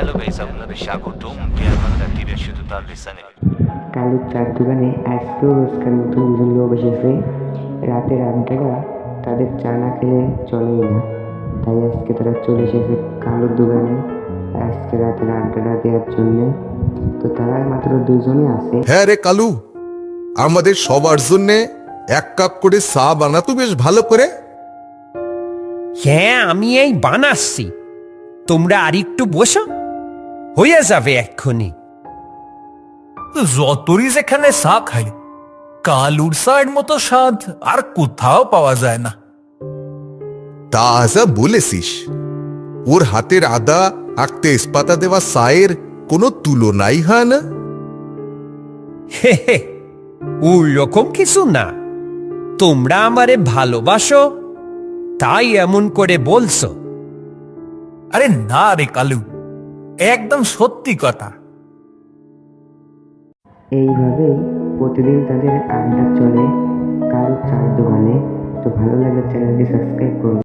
Hello guys, আপনাদের স্বাগতম deer Bangla TV শুধু তার লিসানে। কালুর চার দোকানে আজকেও রোজকার মতন দুজন লোক এসেছে। রাতের আড্ডাটা তাদের চা না খেলে চলেই না, তাই আজকে তারা চলে এসেছে কালুর দোকানে আজকে রাতের আড্ডাটা দেওয়ার জন্যে। তো তারা মাত্র দুজনই আছে। হ্যাঁ রে কালু, আমাদের সবার জন্যে এক কাপ করে চা বানাতো বেশ ভালো করে। হ্যাঁ, আমি এই বানাচ্ছি, তোমরা আর একটু বসো, হয়ে যাবে এক্ষুনি। যতই যেখানে চা খাই, কালুর চায়ের মতো স্বাদ আর কোথাও পাওয়া যায় না। তা যা বলেছিস, ওর হাতের আদা আর তেজপাতা দেওয়া চায়ের কোনো তুলনাই হয় না। হে হে, ওই রকম কিছু না, তোমরা আমারে ভালোবাসো তাই এমন করে বলছো। আরে না রে কালু, একদম সত্যি কথা। এইভাবেই প্রতিদিন তাদের আড্ডা চলে কালুর চার দোকানে। তো ভালো লাগে চ্যানেলটি সাবস্ক্রাইব করুন।